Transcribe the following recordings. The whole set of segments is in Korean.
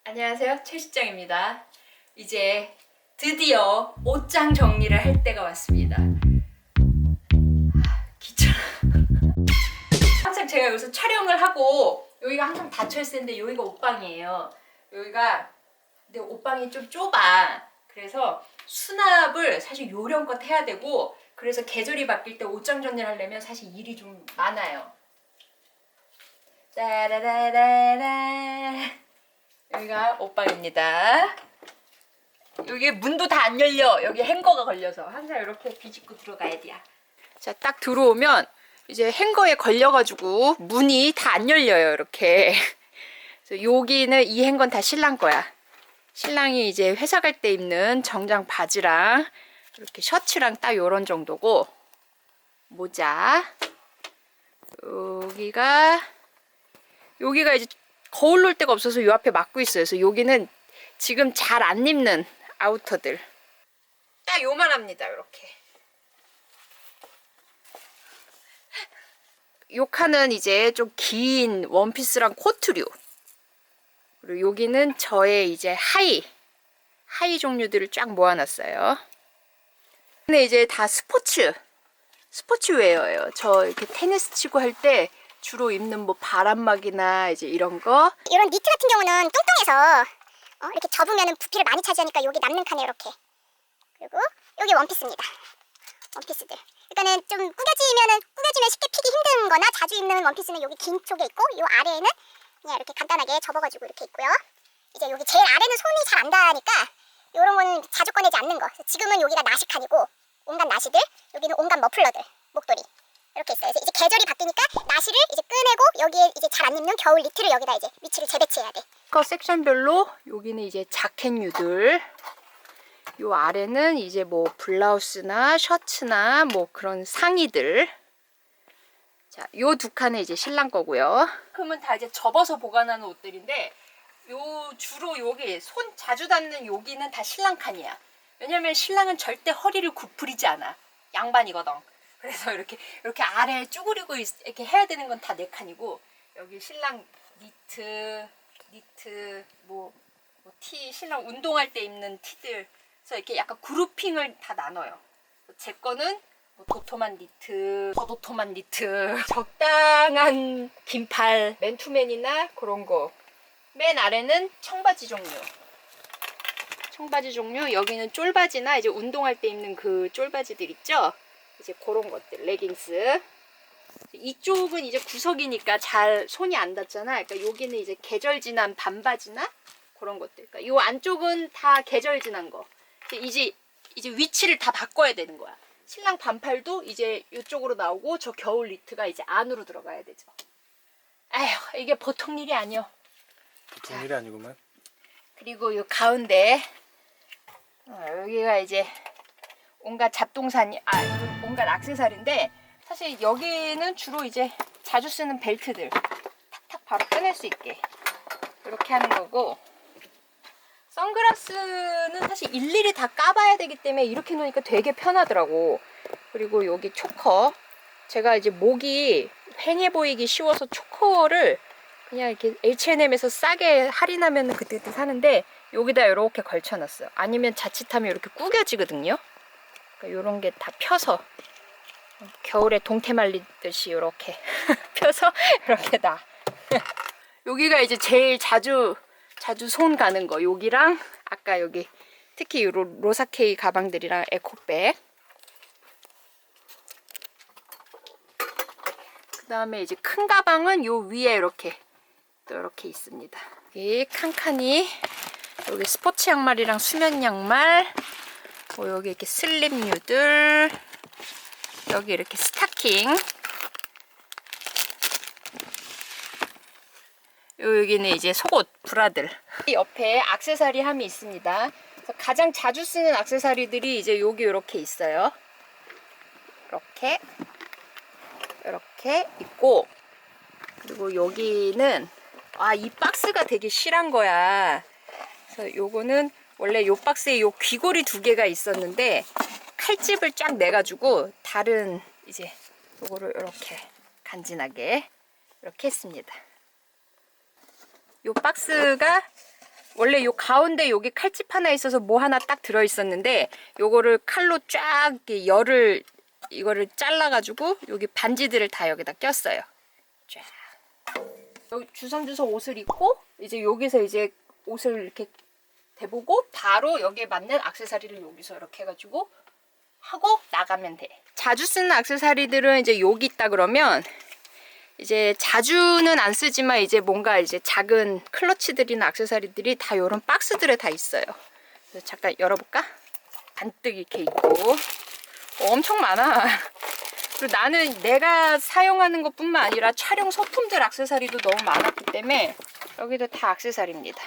안녕하세요, 최 실장입니다. 이제 드디어 옷장 정리를 할 때가 왔습니다. 귀찮아. 항상 제가 여기서 촬영을 하고 여기가 항상 닫혀 있을 텐데 여기가 옷방이에요. 여기가 근데 옷방이 좀 좁아. 그래서 수납을 사실 요령껏 해야 되고, 그래서 계절이 바뀔 때 옷장 정리를 하려면 사실 일이 좀 많아요. 따라라라라. 여기가 옷방입니다. 여기 문도 다 안 열려. 여기 행거가 걸려서 항상 이렇게 비집고 들어가야 돼요. 자, 딱 들어오면 이제 행거에 걸려가지고 문이 다 안 열려요. 이렇게. 그래서 여기는 이 행거는 다 신랑 거야. 신랑이 이제 회사 갈 때 입는 정장 바지랑 이렇게 셔츠랑 딱 요런 정도고, 모자. 여기가 이제 거울 놓을 데가 없어서 요 앞에 막고 있어요. 그래서 여기는 지금 잘 안 입는 아우터들. 딱 요만합니다. 이렇게. 요 칸은 이제 좀 긴 원피스랑 코트류. 그리고 여기는 저의 이제 하이 종류들을 쫙 모아놨어요. 근데 이제 다 스포츠웨어예요. 저 이렇게 테니스 치고 할 때 주로 입는 뭐 바람막이나 이제 이런 거. 이런 니트 같은 경우는 뚱뚱해서 이렇게 접으면 부피를 많이 차지하니까 여기 남는 칸에 이렇게. 그리고 여기 원피스입니다. 원피스들. 그러니까는 좀 구겨지면 쉽게 피기 힘든 거나 자주 입는 원피스는 여기 긴 쪽에 있고, 요 아래에는 그냥 이렇게 간단하게 접어가지고 이렇게 있고요. 이제 여기 제일 아래는 손이 잘 안 닿으니까 요런 거는 자주 꺼내지 않는 거. 지금은 여기가 나시 칸이고, 온갖 나시들, 여기는 온갖 머플러들, 목도리 이렇게 있어요. 그래서 이제 계절이 바뀌니까 나시를 이제 꺼내고 여기에 이제 잘 안 입는 겨울 니트를 여기다 이제 위치를 재배치해야 돼. 섹션별로 여기는 이제 자켓류들, 요 아래는 이제 뭐 블라우스나 셔츠나 뭐 그런 상의들. 자, 요 두 칸에 이제 신랑 거고요. 그러면 다 이제 접어서 보관하는 옷들인데, 요 주로 여기 손 자주 닿는 여기는 다 신랑 칸이야. 왜냐면 신랑은 절대 허리를 구부리지 않아. 양반이거든. 그래서 이렇게 아래에 쭈그리고 이렇게 해야 되는 건 다 내 칸이고, 여기 신랑 니트 뭐 티, 신랑 운동할 때 입는 티들. 그래서 이렇게 약간 그룹핑을 다 나눠요. 제 거는 뭐 도톰한 니트, 더도톰한 니트, 적당한 긴팔, 맨투맨이나 그런 거. 맨 아래는 청바지 종류. 여기는 쫄바지나 이제 운동할 때 입는 그 쫄바지들 있죠? 이제 그런 것들, 레깅스. 이쪽은 이제 구석이니까 잘 손이 안 닿잖아. 그러니까 여기는 이제 계절 지난 반바지나 그런 것들. 그러니까 요 안쪽은 다 계절 지난 거. 이제 위치를 다 바꿔야 되는 거야. 신랑 반팔도 이제 이쪽으로 나오고, 저 겨울 니트가 이제 안으로 들어가야 되죠. 아휴, 이게 보통 일이 아니요. 보통 일이 아니구만. 그리고 요 가운데 여기가 이제 온갖 잡동사니, 이건 온갖 액세서리인데, 사실 여기는 주로 이제 자주 쓰는 벨트들 탁탁 바로 꺼낼 수 있게 이렇게 하는 거고, 선글라스는 사실 일일이 다 까봐야 되기 때문에 이렇게 놓으니까 되게 편하더라고. 그리고 여기 초커, 제가 이제 목이 휑해 보이기 쉬워서 초커를 그냥 이렇게 H&M에서 싸게 할인하면 그때 사는데, 여기다 이렇게 걸쳐놨어요. 아니면 자칫하면 이렇게 구겨지거든요. 그러니까 이런 게 다 펴서 겨울에 동태 말리듯이 이렇게 펴서 이렇게 다. 여기가 이제 제일 자주 손 가는 거. 여기랑 아까 여기 특히 이 로사케이 가방들이랑 에코백. 그 다음에 이제 큰 가방은 요 위에 이렇게 또 이렇게 있습니다. 여기 칸칸이, 여기 스포츠 양말이랑 수면 양말, 뭐 여기 이렇게 슬립류들, 여기 이렇게 스타킹, 여기는 이제 속옷, 브라들. 옆에 액세서리 함이 있습니다. 그래서 가장 자주 쓰는 액세서리들이 이제 여기 이렇게 있어요. 이렇게 있고, 그리고 여기는 이 박스가 되게 실한 거야. 그래서 요거는 원래 요 박스에 요 귀걸이 두 개가 있었는데, 칼집을 쫙 내가지고 다른 이제 요거를 이렇게 간지나게 이렇게 했습니다. 요 박스가 원래 요 가운데 여기 칼집 하나 있어서 뭐 하나 딱 들어 있었는데 요거를 칼로 쫙 이렇게 열을 이거를 잘라가지고 여기 반지들을 다 여기다 꼈어요. 쫙. 여기 주섬주섬 옷을 입고 이제 여기서 이제 옷을 이렇게 대보고 바로 여기에 맞는 액세서리를 여기서 이렇게 해가지고 하고 나가면 돼. 자주 쓰는 액세서리들은 이제 여기 있다 그러면 이제 자주는 안 쓰지만 이제 뭔가 이제 작은 클러치들이나 액세서리들이 다 이런 박스들에 다 있어요. 그래서 잠깐 열어볼까? 잔뜩 이렇게 있고 엄청 많아. 그리고 나는 내가 사용하는 것뿐만 아니라 촬영 소품들 액세서리도 너무 많았기 때문에 여기도 다 액세서리입니다.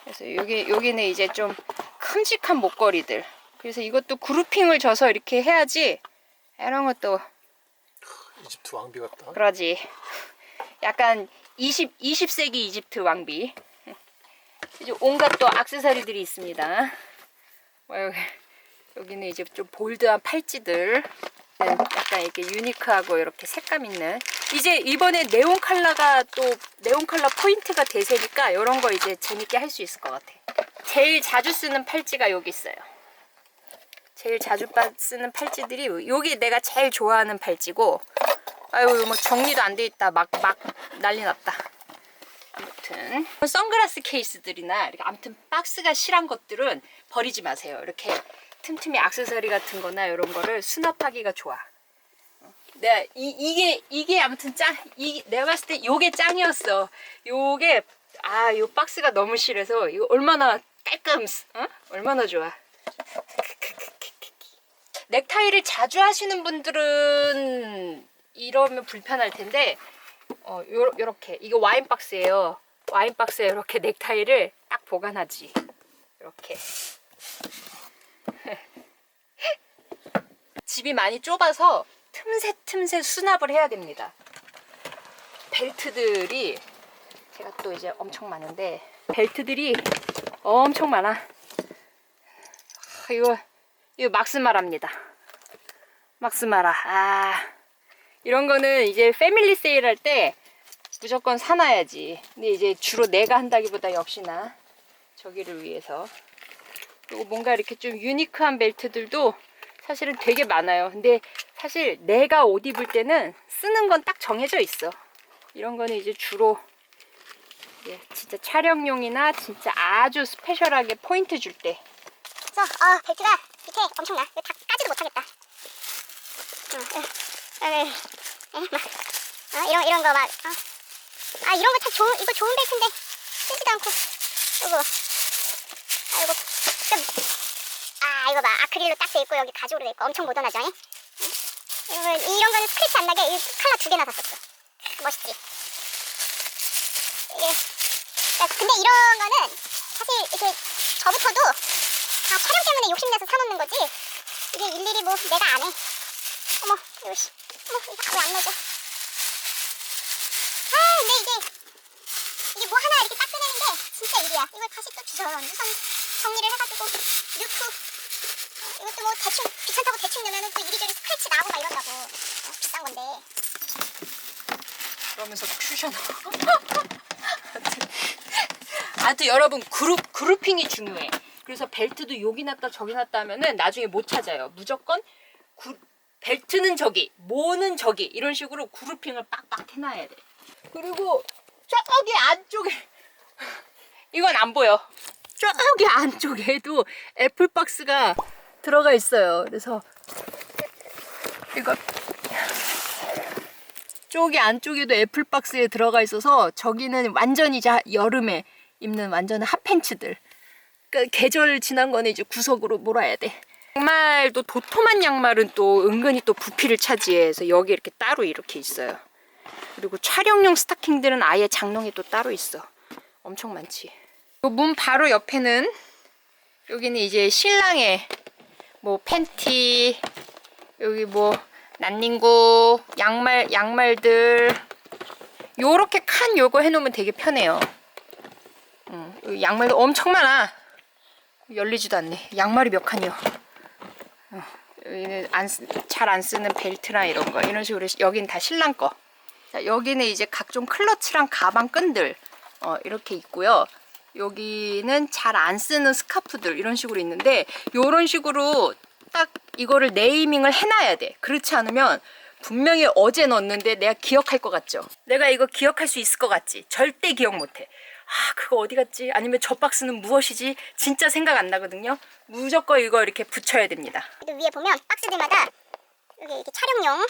그래서 여기는 이제 좀 큼직한 목걸이들. 그래서 이것도 그루핑을 줘서 이렇게 해야지 이런 것도 이집트 왕비 같다. 그러지. 약간 20세기 이집트 왕비. 이제 온갖 또 액세서리들이 있습니다. 여기는 이제 좀 볼드한 팔찌들. 약간 이렇게 유니크하고 이렇게 색감 있는. 이제 이번에 네온 컬러가 또 네온 컬러 포인트가 대세니까 이런 거 이제 재밌게 할 수 있을 것 같아. 제일 자주 쓰는 팔찌가 여기 있어요. 제일 자주 쓰는 팔찌들이 여기 내가 제일 좋아하는 팔찌고 아유 뭐 정리도 안 돼 있다 막 난리 났다. 아무튼 선글라스 케이스들이나 이렇게 아무튼 박스가 실한 것들은 버리지 마세요. 이렇게 틈틈이 액세서리 같은 거나 이런 거를 수납하기가 좋아. 내가 이게 아무튼 내가 봤을 때 요게 짱이었어. 요게 요 박스가 너무 실해서 이거 얼마나 깔끔 얼마나 좋아. 넥타이를 자주 하시는 분들은 이러면 불편할 텐데 요렇게 이거 와인 박스예요. 와인 박스에 이렇게 넥타이를 딱 보관하지. 이렇게. 집이 많이 좁아서 틈새 수납을 해야 됩니다. 벨트들이 제가 또 이제 엄청 많은데 벨트들이 엄청 많아. 이거 막스마라입니다. 막스마라. 이런 거는 이제 패밀리 세일 할 때 무조건 사놔야지. 근데 이제 주로 내가 한다기보다 역시나 저기를 위해서. 그리고 뭔가 이렇게 좀 유니크한 벨트들도 사실은 되게 많아요. 근데 사실 내가 옷 입을 때는 쓰는 건 딱 정해져 있어. 이런 거는 이제 주로 진짜 촬영용이나 진짜 아주 스페셜하게 포인트 줄 때. 벨트가 밑에 엄청나. 이거 다 까지도 못하겠다. 이런 거 막. 이런 거 참 이거 좋은 벨트인데 쓰지도 않고. 이거 봐. 아크릴로 딱 돼 있고 여기 가죽으로 돼 있고 엄청 모던하죠? 이런 거는 스크래치 안 나게 컬러 2개나 샀었어. 멋있지? 근데 이런 거는 사실 이렇게 저부터도 다 촬영 때문에 욕심내서 사놓는 거지. 이게 일일이 뭐 내가 안 해. 어머, 이거 이거 왜 안 넣어져? 근데 이게 뭐 하나 이렇게 딱 꺼내는 게 진짜 일이야. 이걸 다시 또 주섬주섬 정리를 해가지고 넣고 이것도 뭐 대충 귀찮다고 대충 넣으면 또 이리저리 스크래치 나고 막 이런다고. 비싼 건데. 그러면서 큐셔너. 아무튼 여러분 그루핑이 중요해. 그래서 벨트도 여기 놨다 저기 놨다 하면은 나중에 못 찾아요. 무조건 벨트는 저기, 모는 저기 이런 식으로 그루핑을 빡빡 해놔야 돼. 그리고 저기 안쪽에 이건 안 보여. 저기 안쪽에도 애플박스가 들어가 있어요. 그래서 이거 저기 안쪽에도 애플박스에 들어가 있어서 저기는 완전히 여름에 입는 완전 핫팬츠들. 그러니까 계절 지난 거는 이제 구석으로 몰아야 돼. 양말도 도톰한 양말은 또 은근히 또 부피를 차지해서 여기 이렇게 따로 이렇게 있어요. 그리고 촬영용 스타킹들은 아예 장롱이 또 따로 있어. 엄청 많지. 요 문 바로 옆에는 여기는 이제 신랑의 뭐 팬티, 여기 뭐 난닝구, 양말들 요렇게 칸 요거 해놓으면 되게 편해요. 양말도 엄청 많아. 열리지도 않네. 양말이 몇 칸이요. 여기는 잘 안 쓰는 벨트랑 이런 거 이런 식으로 여긴 다 신랑 거. 자, 여기는 이제 각종 클러치랑 가방 끈들 이렇게 있고요. 여기는 잘 안 쓰는 스카프들 이런 식으로 있는데 요런 식으로 딱 이거를 네이밍을 해놔야 돼. 그렇지 않으면 분명히 어제 넣었는데 내가 기억할 것 같죠? 내가 이거 기억할 수 있을 것 같지? 절대 기억 못해. 아, 그거 어디 갔지? 아니면 저 박스는 무엇이지? 진짜 생각 안 나거든요. 무조건 이거 이렇게 붙여야 됩니다. 위에 보면 박스들마다 여기 이렇게 촬영용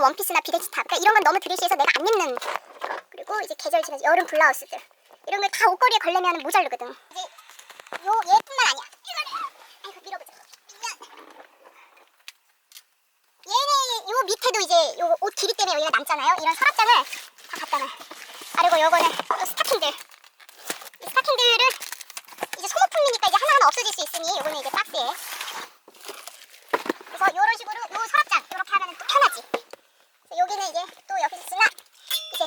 원피스나 비데치탑, 그러니까 이런 건 너무 드레시해서 내가 안 입는 거. 그리고 이제 계절 지나서 여름 블라우스들 이런 걸 다 옷걸이에 걸려면 모자르거든. 이제 얘뿐만 아니야. 이거 밀어보자. 얘네 요 밑에도 이제 요 옷 길이 때문에 여기가 남잖아요. 이런 서랍장을 다 갖다 놔. 그리고 요거는 또 스타킹들. 이 스타킹들을 이제 소모품이니까 이제 하나하나 없어질 수 있으니 요거는 이제 박스에. 그래서 요런 식으로 요 서랍장 이렇게 하면은 또 편하지. 그래서 여기는 이제 또 여기서 쓰나 이제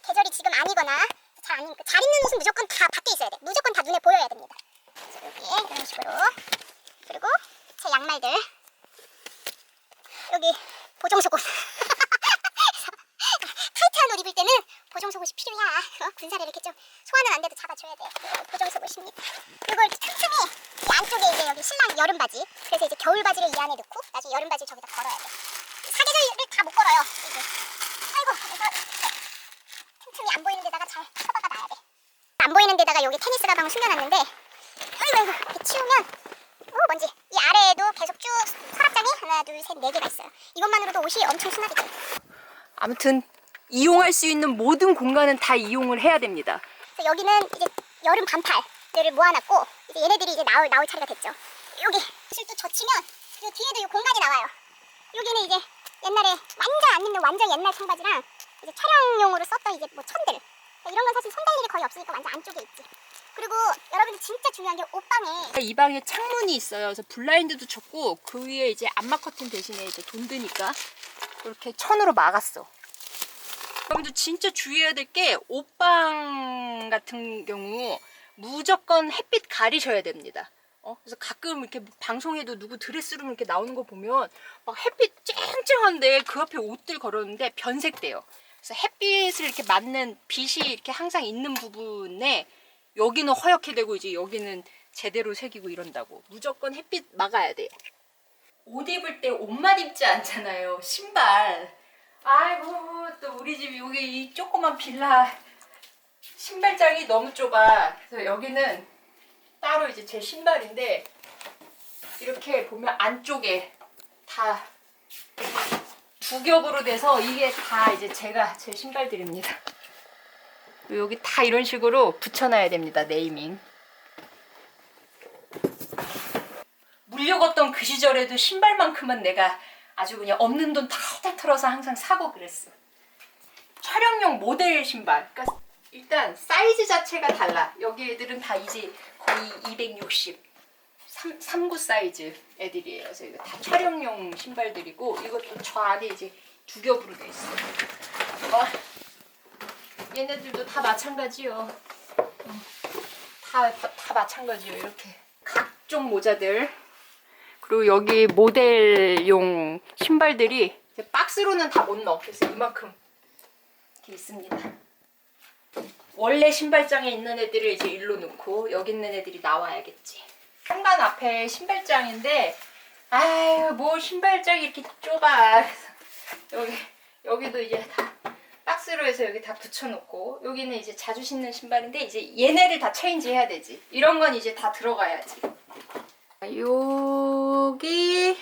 계절이 지금 아니거나 잘 안 입는 잘 입는 옷은 무조건 다 밖에 있어야 돼. 무조건 다 눈에 보여야 됩니다. 그래서 여기에 이런 식으로. 그리고 제 양말들. 여기 보정 속옷. 타이트한 옷 입을 때는 보정 속옷이 필요야. 군살을 이렇게 좀 소화는 안 돼도 잡아줘야 돼. 보정 속옷입니다. 이걸 틈틈이 이 안쪽에 이제 여기 신랑 여름 바지. 그래서 이제 겨울 바지를 이 안에 넣고 나중에 여름 바지를 저기다 걸어야 돼. 사계절을 다 못 걸어요. 이게. 아이고, 그래서 틈틈이 안 보이는 데다가 잘 커버가 놔야 돼. 안 보이는 데다가 여기 테니스 가방을 숨겨놨는데 아이고 이렇게 치우면 먼지. 이 아래에도 계속 쭉 서랍장이 하나, 둘, 셋, 네 개가 있어요. 이것만으로도 옷이 엄청 수납이 돼요. 아무튼 이용할 수 있는 모든 공간은 다 이용을 해야 됩니다. 그래서 여기는 이제 여름 반팔들을 모아놨고 이제 얘네들이 이제 나올 차례가 됐죠. 여기 사실 또 젖히면 이 뒤에도 이 공간이 나와요. 여기는 이제 옛날에 완전 안 입는 완전 옛날 청바지랑 이제 촬영용으로 썼던 이제 뭐 천들 이런 건 사실 손댈 일이 거의 없으니까 완전 안쪽에 있지. 그리고 여러분들 진짜 중요한 게 옷방에 이 방에 창문이 있어요. 그래서 블라인드도 쳤고 그 위에 이제 암막 커튼 대신에 이제 돈 드니까 이렇게 천으로 막았어. 여러분들 진짜 주의해야 될 게 옷방 같은 경우 무조건 햇빛 가리셔야 됩니다. 그래서 가끔 이렇게 방송에도 누구 드레스룸 이렇게 나오는 거 보면 막 햇빛 쨍쨍한데 그 앞에 옷들 걸었는데 변색돼요. 그래서 햇빛을 이렇게 맞는 빛이 이렇게 항상 있는 부분에 여기는 허옇게 되고 이제 여기는 제대로 새기고 이런다고. 무조건 햇빛 막아야 돼요. 옷 입을 때 옷만 입지 않잖아요. 신발. 아이고 또 우리 집 여기 이 조그만 빌라 신발장이 너무 좁아. 그래서 여기는 따로 이제 제 신발인데 이렇게 보면 안쪽에 다 두 겹으로 돼서 이게 다 이제 제 신발들입니다. 여기 다 이런 식으로 붙여놔야 됩니다. 네이밍. 물려갔던 그 시절에도 신발만큼은 내가 아주 그냥 없는 돈 탈탈 털어서 항상 사고 그랬어. 촬영용 모델 신발. 그러니까 일단 사이즈 자체가 달라. 여기 애들은 다 이제 거의 260 39 사이즈 애들이에요. 그래서 이거 다 촬영용 신발들이고 이것도 저 안에 이제 두 겹으로 돼 있어. 얘네들도 다 마찬가지요. 다 마찬가지요. 이렇게 각종 모자들. 그리고 여기 모델용 신발들이 이제 박스로는 다 못 넣어. 그래서 이만큼 이렇게 있습니다. 원래 신발장에 있는 애들을 이제 일로 넣고 여기 있는 애들이 나와야겠지. 현관 앞에 신발장인데 아유 뭐 신발장이 이렇게 좁아. 그래서 여기도 이제 다 박스로 해서 여기 다 붙여놓고 여기는 이제 자주 신는 신발인데 이제 얘네를 다 체인지 해야 되지. 이런 건 이제 다 들어가야지. 여기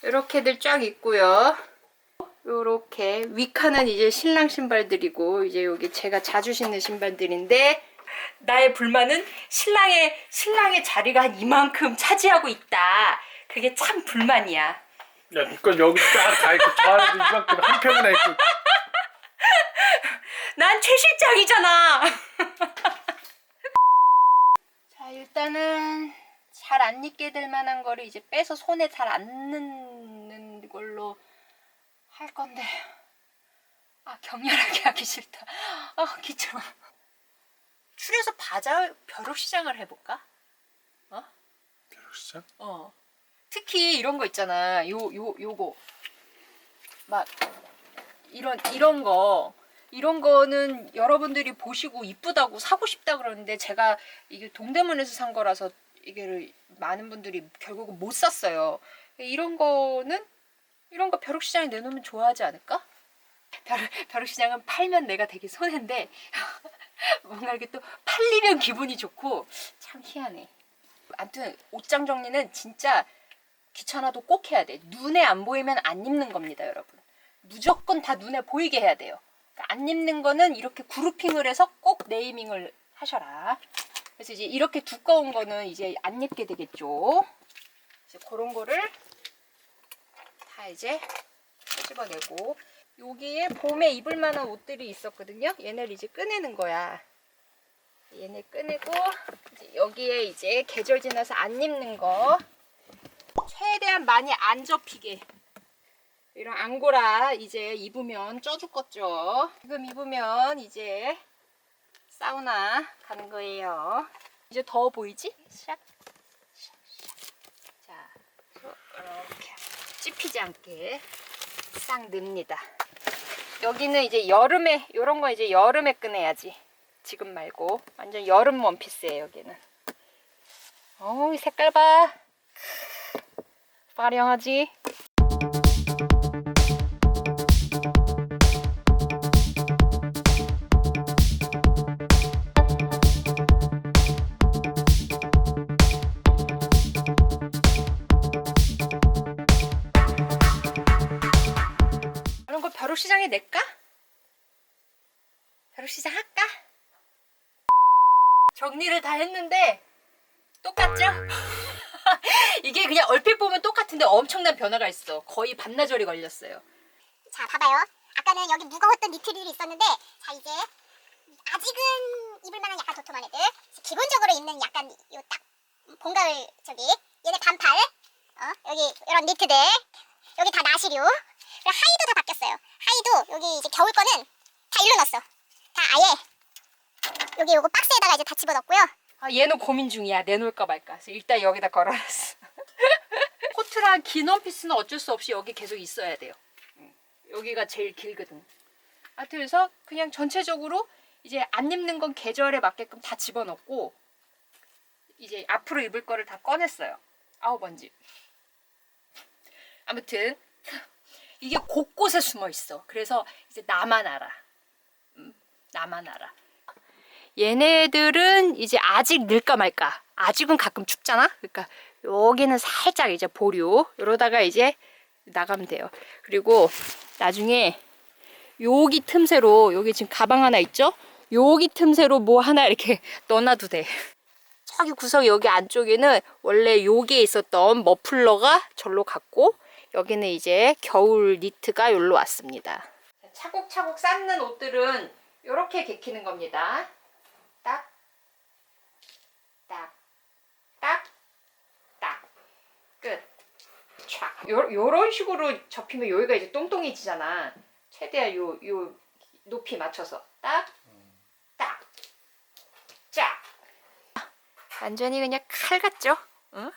이렇게들 쫙 있고요. 요렇게 위칸은 이제 신랑 신발들이고 이제 여기 제가 자주 신는 신발들인데 나의 불만은 신랑의 자리가 한 이만큼 차지하고 있다. 그게 참 불만이야. 야, 니건 여기 쫙 가 있고 저 안에도 이만큼 한 평이나 있고. 난 최 실장이잖아. 자, 일단은 잘 안 입게 될 만한 거를 이제 빼서 손에 잘 안 넣는 걸로 할 건데 격렬하게 하기 싫다. 귀찮아. 출에서 벼룩시장을 해볼까? 벼룩시장? 특히 이런 거 있잖아. 요거 막 이런 거 이런 거는 여러분들이 보시고 이쁘다고 사고 싶다 그러는데 제가 이게 동대문에서 산 거라서 이게 많은 분들이 결국은 못 샀어요. 이런 거 벼룩시장에 내놓으면 좋아하지 않을까? 벼룩시장은 팔면 내가 되게 손해인데 뭔가 이렇게 또 팔리면 기분이 좋고 참 희한해. 아무튼 옷장 정리는 진짜 귀찮아도 꼭 해야 돼. 눈에 안 보이면 안 입는 겁니다, 여러분. 무조건 다 눈에 보이게 해야 돼요. 그러니까 안 입는 거는 이렇게 그룹핑을 해서 꼭 네이밍을 하셔라. 그래서 이제 이렇게 두꺼운 거는 이제 안 입게 되겠죠. 이제 그런 거를 다 이제 끄집어내고, 여기에 봄에 입을 만한 옷들이 있었거든요. 얘네를 이제 꺼내는 거야. 얘네 꺼내고 이제 여기에 이제 계절 지나서 안 입는 거 최대한 많이 안 접히게, 이런 앙고라 이제 입으면 쪄 죽겠죠. 지금 입으면 이제 사우나 가는 거예요. 이제 더워 보이지? 샥. 자, 이렇게 찝히지 않게 싹 넣습니다. 여기는 이제 여름에, 요런 거 이제 여름에 꺼내야지. 지금 말고 완전 여름 원피스예요, 여기는. 어우, 색깔 봐. 화려하지? 이런 거 벼룩시장에 낼까? 벼룩시장 할까? 정리를 다 했는데 똑같죠? 이게 그냥 얼핏 보면 똑같은데 엄청난 변화가 있어. 거의 반나절이 걸렸어요. 자, 봐봐요. 아까는 여기 무거웠던 니트들이 있었는데, 자, 이제 아직은 입을 만한 약간 도톰한 애들, 기본적으로 입는 약간 요 딱 봄가을 저기 얘네 반팔, 여기 이런 니트들, 여기 다 나시류, 그리고 하의도 다 바뀌었어요. 하의도 여기 이제 겨울 거는 다 일로 넣었어. 다 아예 여기 요거 박스에다가 이제 다 집어넣었고요. 아, 얘는 고민 중이야. 내놓을까 말까. 그래서 일단 여기다 걸어놨어. 코트랑 긴 원피스는 어쩔 수 없이 여기 계속 있어야 돼요. 여기가 제일 길거든. 하여튼 그래서 그냥 전체적으로 이제 안 입는 건 계절에 맞게끔 다 집어넣고 이제 앞으로 입을 거를 다 꺼냈어요. 아우 먼지. 아무튼 이게 곳곳에 숨어 있어. 그래서 이제 나만 알아. 나만 알아. 얘네들은 이제 아직 넣을까 말까. 아직은 가끔 춥잖아. 그러니까 여기는 살짝 이제 보류. 이러다가 이제 나가면 돼요. 그리고 나중에 여기 틈새로, 여기 지금 가방 하나 있죠? 여기 틈새로 뭐 하나 이렇게 넣어놔도 돼. 저기 구석 여기 안쪽에는 원래 여기에 있었던 머플러가 절로 갔고, 여기는 이제 겨울 니트가 여기로 왔습니다. 차곡차곡 쌓는 옷들은 이렇게 개키는 겁니다. 딱, 딱, 딱, 딱, 끝. 촥. 요런 식으로 접히면 여기가 이제 똥똥해지잖아. 최대한 요 높이 맞춰서 딱, 딱, 쫙. 완전히 그냥 칼 같죠? 응?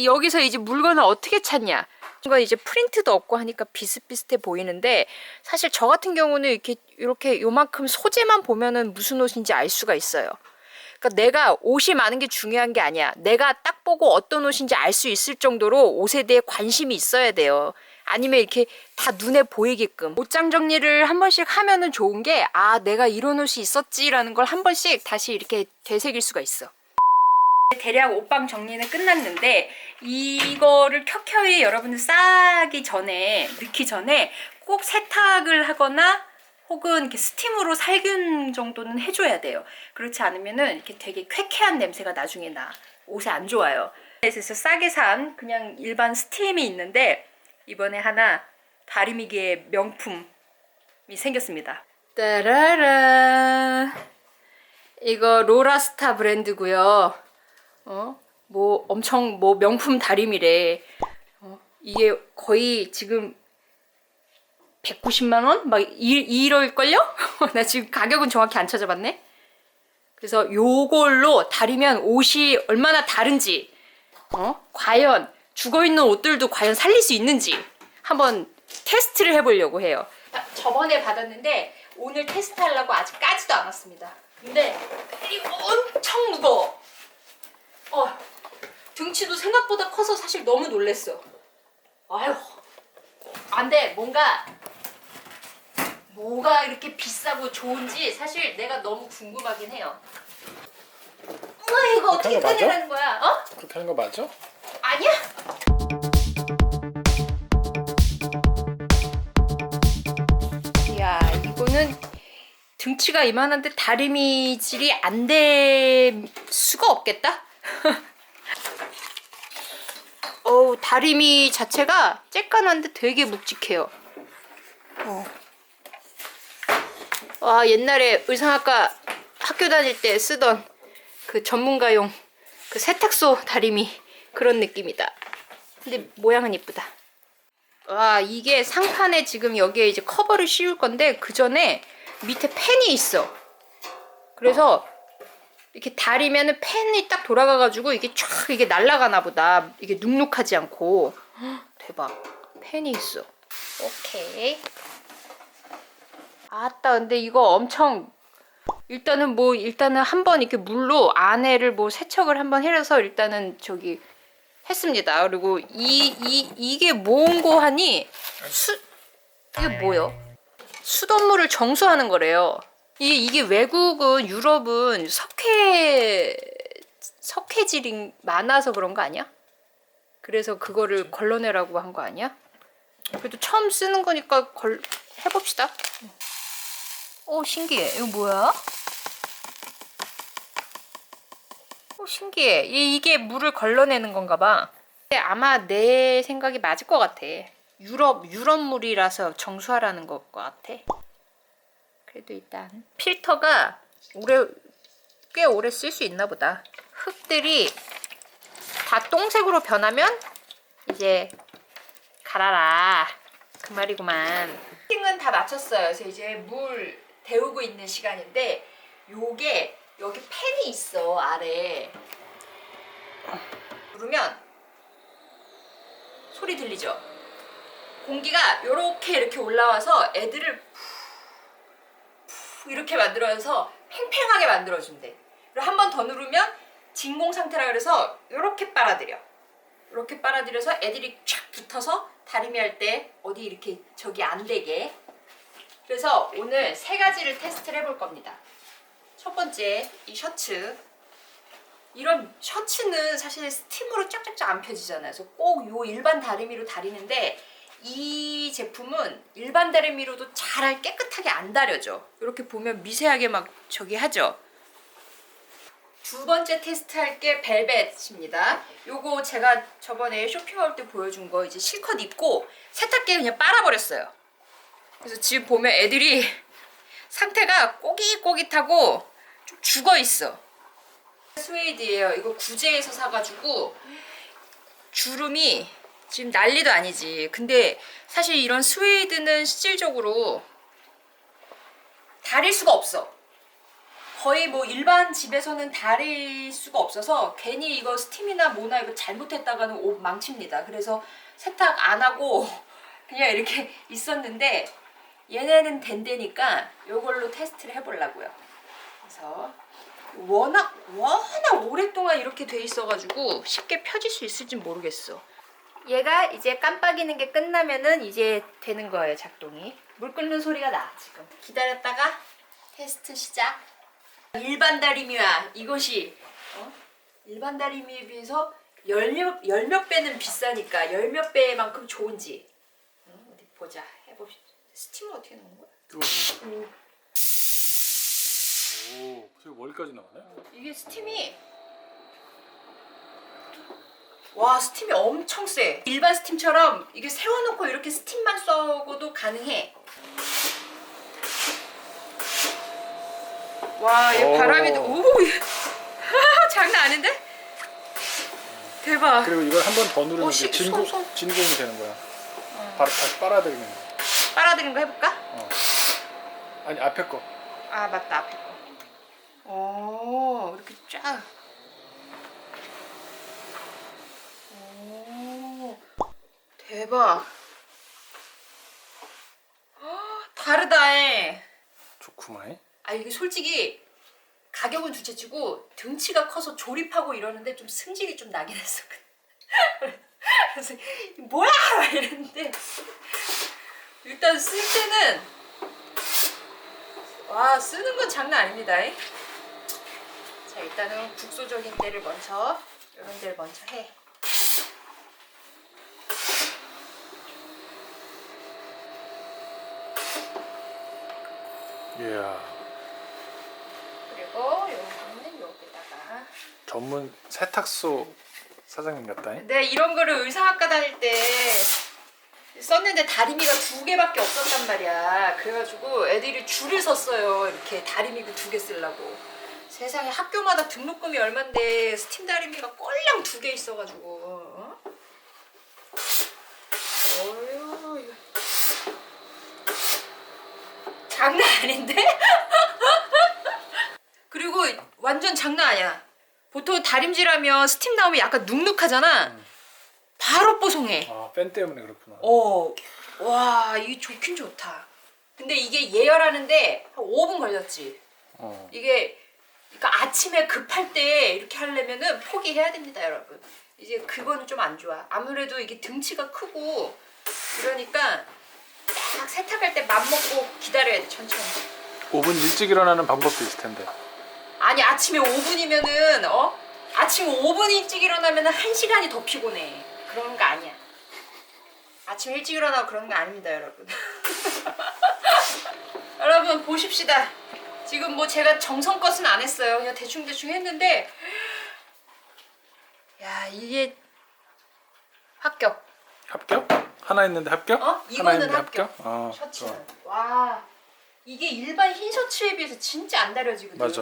여기서 이제 물건을 어떻게 찾냐? 이건 이제 프린트도 없고 하니까 비슷비슷해 보이는데, 사실 저 같은 경우는 이렇게 요만큼 소재만 보면은 무슨 옷인지 알 수가 있어요. 그러니까 내가 옷이 많은 게 중요한 게 아니야. 내가 딱 보고 어떤 옷인지 알 수 있을 정도로 옷에 대해 관심이 있어야 돼요. 아니면 이렇게 다 눈에 보이게끔. 옷장 정리를 한 번씩 하면은 좋은 게, 아, 내가 이런 옷이 있었지라는 걸 한 번씩 다시 이렇게 되새길 수가 있어. 대략 옷방 정리는 끝났는데, 이거를 켜켜이 여러분들 싸기 전에, 넣기 전에 꼭 세탁을 하거나 혹은 이렇게 스팀으로 살균 정도는 해줘야 돼요. 그렇지 않으면은 이렇게 되게 쾌쾌한 냄새가 나중에 나. 옷에 안 좋아요. 그래서 싸게 산 그냥 일반 스팀이 있는데, 이번에 하나 다리미기의 명품이 생겼습니다. 따라란. 이거 로라스타 브랜드고요. 뭐 엄청 뭐 명품 다리미래. 이게 거의 지금 190만 원? 막 이럴걸요? 나 지금 가격은 정확히 안 찾아봤네. 그래서 요걸로 다리면 옷이 얼마나 다른지, 과연 죽어있는 옷들도 과연 살릴 수 있는지 한번 테스트를 해보려고 해요. 저번에 받았는데 오늘 테스트하려고 아직 까지도 않았습니다. 근데 이거 엄청 무거워. 등치도 생각보다 커서 사실 너무 놀랬어. 아유, 안돼. 뭐가 이렇게 비싸고 좋은지 사실 내가 너무 궁금하긴 해요. 이거 어떻게 그렇게 하는 거 꺼내라는 거야? 어? 그렇게 하는 거 맞아? 아니야? 이야, 이거는 등치가 이만한데 다리미질이 안 될 수가 없겠다? 다리미 자체가 쬐깐한데 되게 묵직해요. 와, 옛날에 의상학과 학교 다닐 때 쓰던 그 전문가용 그 세탁소 다리미 그런 느낌이다. 근데 모양은 이쁘다. 와, 이게 상판에 지금 여기에 이제 커버를 씌울 건데 그 전에 밑에 팬이 있어. 그래서 이렇게 다리면은 팬이 딱 돌아가가지고 이게 쫙 이게 날아가나 보다. 이게 눅눅하지 않고. 헉, 대박. 팬이 있어. 오케이. 아따, 근데 이거 엄청 일단은 한번 이렇게 물로 안에를 뭐 세척을 한번 해서 일단은 저기 했습니다. 그리고 이게 뭔고 하니 이게 뭐요? 수돗물을 정수하는 거래요. 이게 외국은 유럽은 석회질이 많아서 그런 거 아니야? 그래서 그거를 걸러내라고 한 거 아니야? 그래도 처음 쓰는 거니까 해봅시다. 신기해. 이거 뭐야? 신기해. 이게 물을 걸러내는 건가 봐. 근데 아마 내 생각이 맞을 것 같아. 유럽 물이라서 정수하라는 것 같아. 그래도 일단 필터가 꽤 오래 쓸 수 있나 보다. 흙들이 다 똥색으로 변하면 이제 갈아라 그 말이구만. 세팅은 다 마쳤어요. 그래서 이제 물 데우고 있는 시간인데 요게 여기 팬이 있어 아래. 누르면 소리 들리죠? 공기가 이렇게 올라와서 애들을 이렇게 만들어서 팽팽하게 만들어준대. 그리고 한 번 더 누르면 진공 상태라 그래서 이렇게 빨아들여. 이렇게 빨아들여서 애들이 쫙 붙어서 다리미 할 때 어디 이렇게 저기 안 되게. 그래서 오늘 3가지를 테스트를 해볼 겁니다. 첫 번째, 이 셔츠. 이런 셔츠는 사실 스팀으로 쫙쫙쫙 안 펴지잖아요. 그래서 꼭 요 일반 다리미로 다리는데 이 제품은 일반 다리미로도 잘 깨끗하게 안 다려져. 이렇게 보면 미세하게 막 저기 하죠. 두 번째 테스트할 게 벨벳입니다. 요거 제가 저번에 쇼핑할 때 보여준 거 이제 실컷 입고 세탁기에 그냥 빨아버렸어요. 그래서 지금 보면 애들이 상태가 꼬깃꼬깃하고 좀 죽어있어. 스웨이드예요. 이거 구제에서 사가지고 주름이 지금 난리도 아니지. 근데 사실 이런 스웨이드는 실질적으로 다릴 수가 없어. 거의 뭐 일반 집에서는 다릴 수가 없어서 괜히 이거 스팀이나 뭐나 이거 잘못했다가는 옷 망칩니다. 그래서 세탁 안 하고 그냥 이렇게 있었는데 얘네는 된다니까 이걸로 테스트를 해보려고요. 그래서 워낙 오랫동안 이렇게 돼 있어가지고 쉽게 펴질 수 있을지 모르겠어. 얘가 이제 깜빡이는 게 끝나면은 이제 되는 거예요, 작동이. 물 끓는 소리가 나 지금. 기다렸다가 테스트 시작. 일반 다리미와 이것이 일반 다리미에 비해서 열몇 배는 비싸니까 열몇 배만큼 좋은지 어디 보자. 해봅시다. 스팀은 어떻게 넣는 거야? 오, 저기 머리까지 나오네? 이게 스팀이 와, 스팀이 엄청 세. 일반 스팀처럼 이게 세워놓고 이렇게 스팀만 쏘고도 가능해. 와, 얘 바람이 장난 아닌데? 대박. 그리고 이걸 한 번 더 누르면 시- 이제 손, 손. 진공이 되는 거야. 바로 다시 빨아들이는 거야. 빨아들인 거 해볼까? 아니 앞에 거. 아, 맞다, 앞에 거. 오, 이렇게 쫙. 오, 대박. 다르다에. 좋구만. 아 이게 솔직히 가격은 둘째치고 등치가 커서 조립하고 이러는데 좀 승질이 좀 나긴 했어. 그래서 뭐야 이랬는데 일단 쓸 때는 와 쓰는 건 장난 아닙니다. 자 일단은 국소적인 데를 먼저 이런 데를 먼저 해. 이야. 그리고 요거는 여기다가 전문 세탁소 사장님 같다. 네 이런 거를 의상학과 다닐 때 썼는데 다리미가 2개밖에 없었단 말이야. 그래가지고 애들이 줄을 섰어요. 이렇게 다리미 2개 쓰려고. 세상에 학교마다 등록금이 얼만데 스팀 다리미가 꼴랑 2개 있어가지고. 어? 어휴 이거 장난 아닌데? 그리고 완전 장난 아니야. 보통 다림질하면 스팀 나오면 약간 눅눅하잖아. 바로 뽀송해. 아, 팬 때문에 그렇구나. 와, 이게 좋긴 좋다. 근데 이게 예열하는데 한 5분 걸렸지. 이게 그러니까 아침에 급할 때 이렇게 하려면은 포기해야 됩니다, 여러분. 이제 그거는 좀 안 좋아. 아무래도 이게 등치가 크고 이러니까 딱 세탁할 때 맘먹고 기다려야 돼, 천천히. 5분 일찍 일어나는 방법도 있을 텐데. 아니 아침에 5분이면은 아침 5분 일찍 일어나면은 1시간이 더 피곤해. 그런 거 아니야. 아침 일찍 일어나고 그런 거 아닙니다, 여러분. 여러분 보십시다. 지금 뭐 제가 정성껏은 안 했어요. 그냥 대충대충 했는데 야 이게 합격. 합격? 하나 있는데 합격? 하나 이거는 있는데 합격. 아, 셔츠는. 좋아. 와 이게 일반 흰 셔츠에 비해서 진짜 안 다려지거든. 맞아.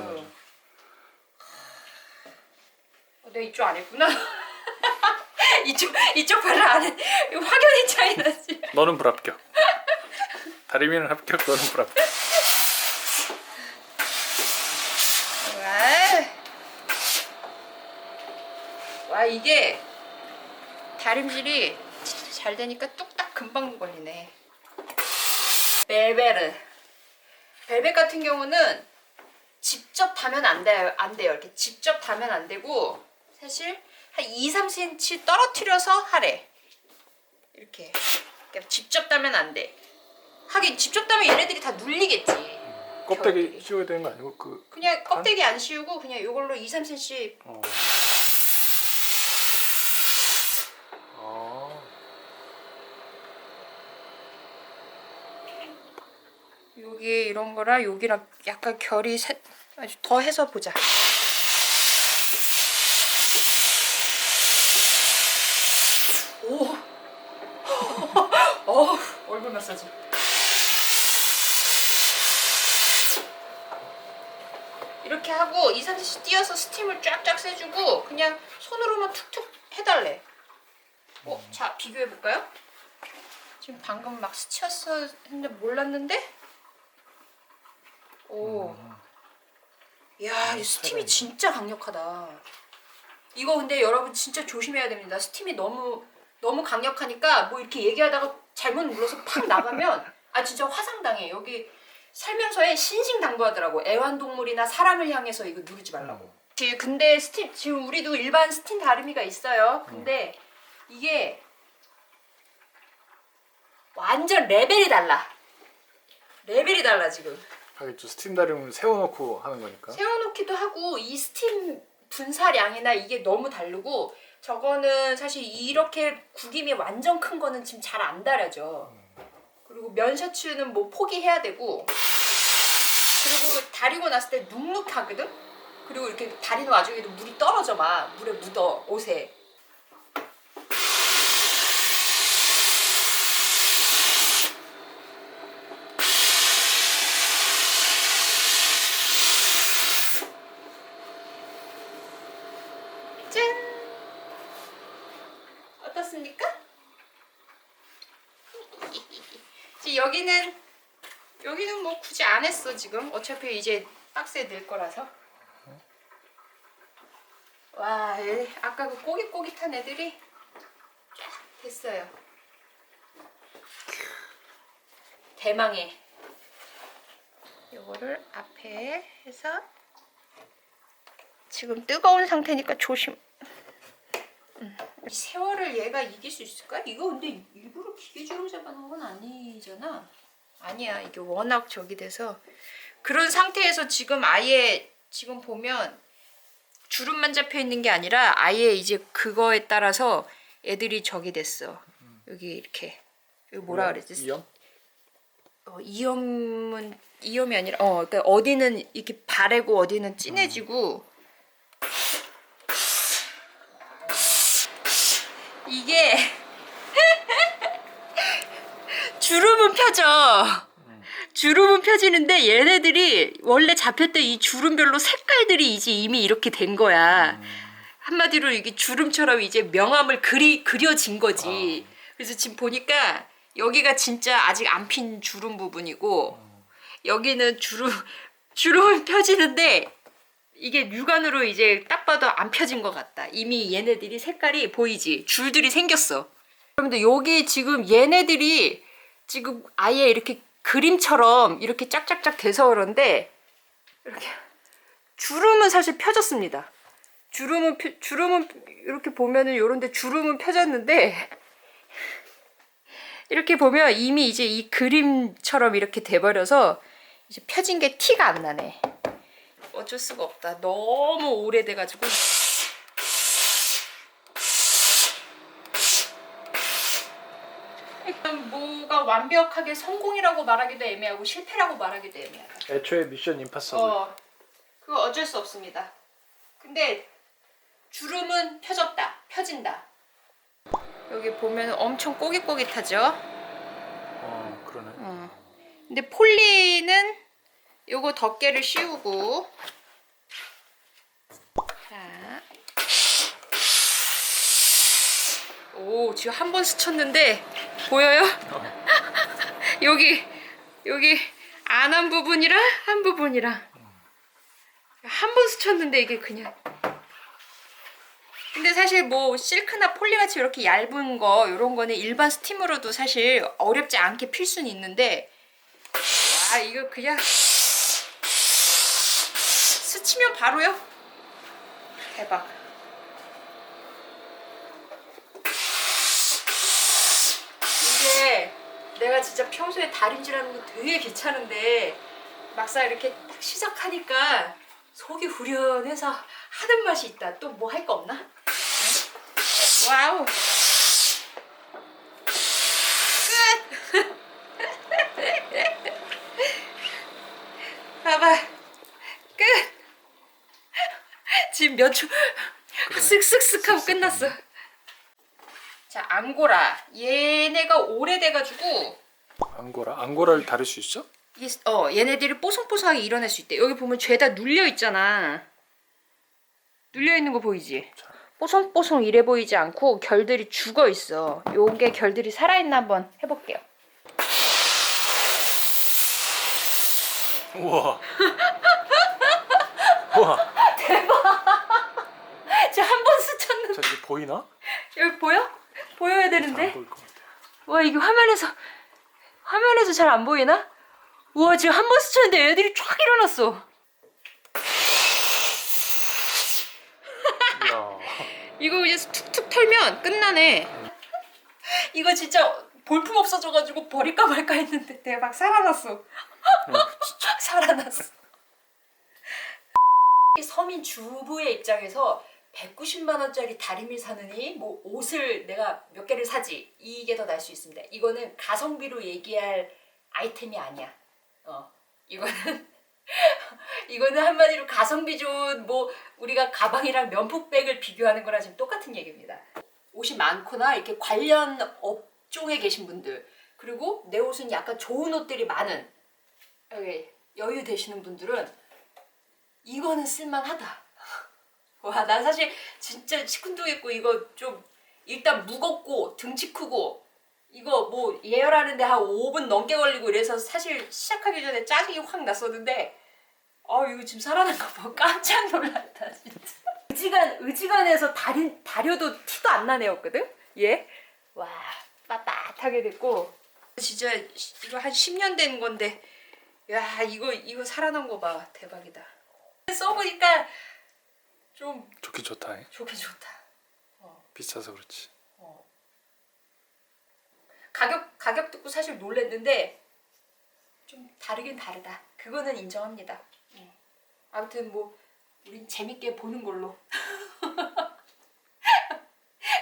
내가 이쪽 안 했구나. 이쪽 별로 안 해. 이거 확연히 차이 나지. 너는 불합격. 다리미는 합격, 너는 불합격. 와 이게 다림질이 진짜 잘 되니까 뚝딱 금방 걸리네. 벨벳 같은 경우는 직접 다면 안 돼요. 이렇게 직접 다면 안 되고 사실 한 2-3cm 떨어뜨려서 하래. 이렇게 그러니까 직접 다면 안 돼. 하긴 직접 다면 얘네들이 다 눌리겠지. 껍데기 겨울들이. 씌워야 되는 거 아니고 그냥 껍데기 안 씌우고 그냥 이걸로 2-3cm 여기 이런 거랑 여기랑 약간 결이 아주 더 해서 보자. 오, 얼굴 마사지. 이렇게 하고 2-3cm 띄어서 스팀을 쫙쫙 세주고 그냥 손으로만 툭툭 해달래. 자 비교해 볼까요? 지금 방금 막 스치었어 했는데 몰랐는데. 야, 이 스팀이 진짜 강력하다. 이거 근데 여러분 진짜 조심해야 됩니다. 스팀이 너무 강력하니까 뭐 이렇게 얘기하다가 잘못 눌러서 팍 나가면 진짜 화상당해. 여기 설명서에 신신당부하더라고. 애완동물이나 사람을 향해서 이거 누르지 말라고. 근데 지금 우리도 일반 스팀 다리미가 있어요. 근데 이게 완전 레벨이 달라. 지금. 하겠죠. 스팀 다리미를 세워놓고 하는 거니까. 세워놓기도 하고 이 스팀 분사량이나 이게 너무 다르고 저거는 사실 이렇게 구김이 완전 큰 거는 지금 잘 안 다려져. 그리고 면 셔츠는 뭐 포기해야 되고 그리고 다리고 났을 때 눅눅하거든? 그리고 이렇게 다리는 와중에도 물이 떨어져 막 물에 묻어 옷에. 어떻습니까? 이제 여기는 뭐 굳이 안 했어 지금. 어차피 이제 박스에 넣을 거라서. 와, 아까 그 꼬깃꼬깃한 애들이 됐어요. 대망의 요거를 앞에 해서 지금 뜨거운 상태니까 조심. 이 세월을 얘가 이길 수 있을까? 이거 근데 일부러 기계주름 잡아놓은 건 아니잖아. 아니야. 이게 워낙 저기 돼서 그런 상태에서 지금 아예 지금 보면 주름만 잡혀 있는 게 아니라 아예 이제 그거에 따라서 애들이 저기 됐어. 여기 이렇게 여기 뭐라 그랬지? 이염? 이염은 이염이 아니라 그러니까 어디는 이렇게 바래고 어디는 진해지고 이게 주름은 펴져. 주름은 펴지는데 얘네들이 원래 잡혔던 이 주름별로 색깔들이 이제 이미 이렇게 된 거야. 한마디로 이게 주름처럼 이제 명암을 그려진 거지. 그래서 지금 보니까 여기가 진짜 아직 안 핀 주름 부분이고 여기는 주름은 펴지는데 이게 육안으로 이제 딱 봐도 안 펴진 것 같다. 이미 얘네들이 색깔이 보이지? 줄들이 생겼어. 여러분들 여기 지금 얘네들이 지금 아예 이렇게 그림처럼 이렇게 짝짝짝 돼서 그런데 이렇게 주름은 사실 펴졌습니다. 주름은 이렇게 보면은 요런데 주름은 펴졌는데 이렇게 보면 이미 이제 이 그림처럼 이렇게 돼버려서 이제 펴진 게 티가 안 나네. 어쩔 수가 없다. 너무 오래돼가지고. 일단 뭐가 완벽하게 성공이라고 말하기도 애매하고 실패라고 말하기도 애매하다. 애초에 미션 임파서블. 그거 어쩔 수 없습니다. 근데 주름은 펴졌다. 펴진다. 여기 보면 엄청 꼬깃꼬깃하죠? 그러네. 근데 폴리는 요거 덮개를 씌우고 자. 오, 지금 한 번 스쳤는데 보여요? 여기 안 한 부분이랑 한 부분이랑 한 번 스쳤는데 이게 그냥 근데 사실 뭐 실크나 폴리같이 이렇게 얇은 거 이런 거는 일반 스팀으로도 사실 어렵지 않게 필 수는 있는데 와 이거 그냥 스치면 바로요? 대박. 이게 내가 진짜 평소에 다림질하는 거 되게 귀찮은데 막상 이렇게 딱 시작하니까 속이 후련해서 하는 맛이 있다. 또 뭐 할 거 없나? 네? 와우. 끝. 봐봐. 끝. 지금 몇 초 쓱쓱쓱 하고 끝났어. 자, 앙고라. 얘네가 오래돼가지고 앙고라를 다룰 수 있어? 얘네들이 뽀송뽀송하게 일어날 수 있대. 여기 보면 죄다 눌려 있잖아. 눌려 있는 거 보이지? 뽀송뽀송 이래 보이지 않고 결들이 죽어 있어. 요게 결들이 살아있나 한번 해볼게요. 우와. 우와. 지금 한 번 스쳤는데 자, 이게 보이나? 여기 보여? 보여야 안 되는데. 보일 것 같아. 와 이게 화면에서 잘 안 보이나? 우와 지금 한 번 스쳤는데 애들이 쫙 일어났어. 이야. 이거 이제 툭툭 털면 끝나네. 이거 진짜 볼품 없어져가지고 버릴까 말까 했는데 대박 살아났어. 살아났어. 서민 주부의 입장에서 190만 원짜리 다리미 사느니 뭐 옷을 내가 몇 개를 사지 이게 더 나을 수 있습니다. 이거는 가성비로 얘기할 아이템이 아니야. 이거는 한마디로 가성비 좋은 뭐 우리가 가방이랑 면포백을 비교하는 거랑 지금 똑같은 얘기입니다. 옷이 많거나 이렇게 관련 업종에 계신 분들 그리고 내 옷은 약간 좋은 옷들이 많은 여유 되시는 분들은 이거는 쓸만하다. 와, 난 사실 진짜 시큰둥했고 이거 좀 일단 무겁고 등치 크고 이거 뭐 예열하는데 한 5분 넘게 걸리고 이래서 사실 시작하기 전에 짜증이 확 났었는데 이거 지금 살아난 거 보고 깜짝 놀랐다 진짜. 의지간해서 다려도 티도 안 나네였거든? 예? 와, 빳빳하게 됐고 진짜 이거 한 10년 된 건데 야, 이거 살아난 거 봐. 대박이다. 써보니까 좀 좋긴 좋다. 좋긴 좋다. 비싸서 그렇지. 가격 듣고 사실 놀랬는데 좀 다르긴 다르다. 그거는 인정합니다. 아무튼 뭐 우린 재밌게 보는 걸로.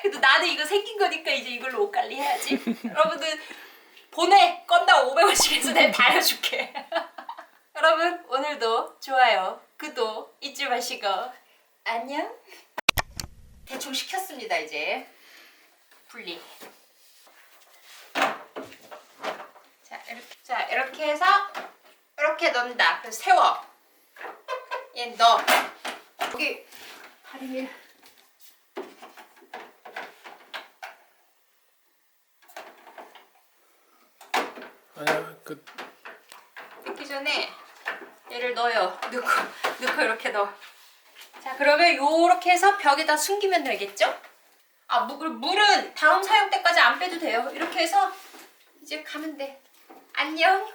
그래도 나는 이거 생긴 거니까 이제 이걸로 옷 관리 해야지. 여러분들 보내! 건당 500원씩 해서 내가 다 해줄게. 여러분 오늘도 좋아요, 구독 잊지 마시고 안녕. 대충 식혔습니다. 이제 분리. 자 이렇게 해서 이렇게 넣는다. 그래서 세워. 얘 넣어. 여기 다리를 아니야 넣기 전에 얘를 넣어요. 넣고 이렇게 넣어. 자 그러면 요렇게 해서 벽에다 숨기면 되겠죠? 아 물은 다음 사용 때까지 안 빼도 돼요. 이렇게 해서 이제 가면 돼. 안녕.